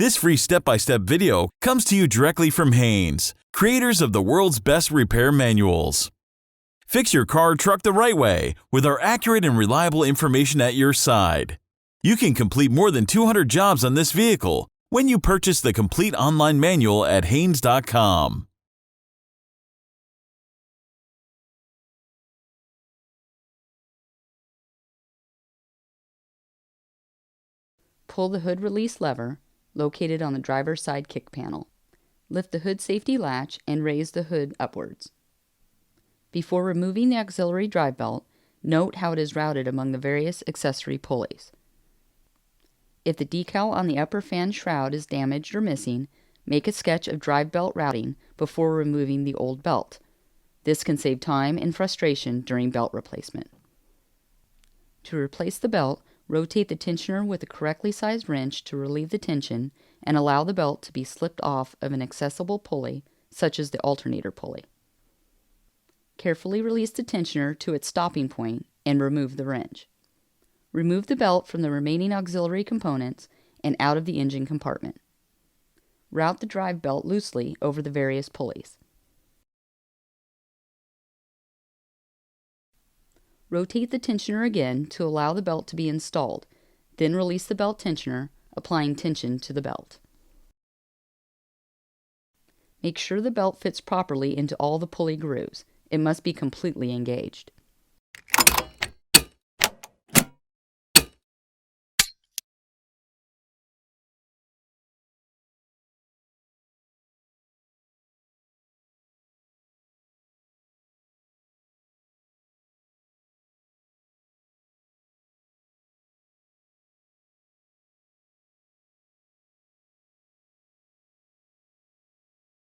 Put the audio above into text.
This free step-by-step video comes to you directly from Haynes, creators of the world's best repair manuals. Fix your car or truck the right way with our accurate and reliable information at your side. You can complete more than 200 jobs on this vehicle when you purchase the complete online manual at Haynes.com. Pull the hood release lever, located on the driver's side kick panel. Lift the hood safety latch and raise the hood upwards. Before removing the auxiliary drive belt, note how it is routed among the various accessory pulleys. If the decal on the upper fan shroud is damaged or missing, make a sketch of drive belt routing before removing the old belt. This can save time and frustration during belt replacement. To replace the belt, rotate the tensioner with a correctly sized wrench to relieve the tension and allow the belt to be slipped off of an accessible pulley, such as the alternator pulley. Carefully release the tensioner to its stopping point and remove the wrench. Remove the belt from the remaining auxiliary components and out of the engine compartment. Route the drive belt loosely over the various pulleys. Rotate the tensioner again to allow the belt to be installed, then release the belt tensioner, applying tension to the belt. Make sure the belt fits properly into all the pulley grooves. It must be completely engaged.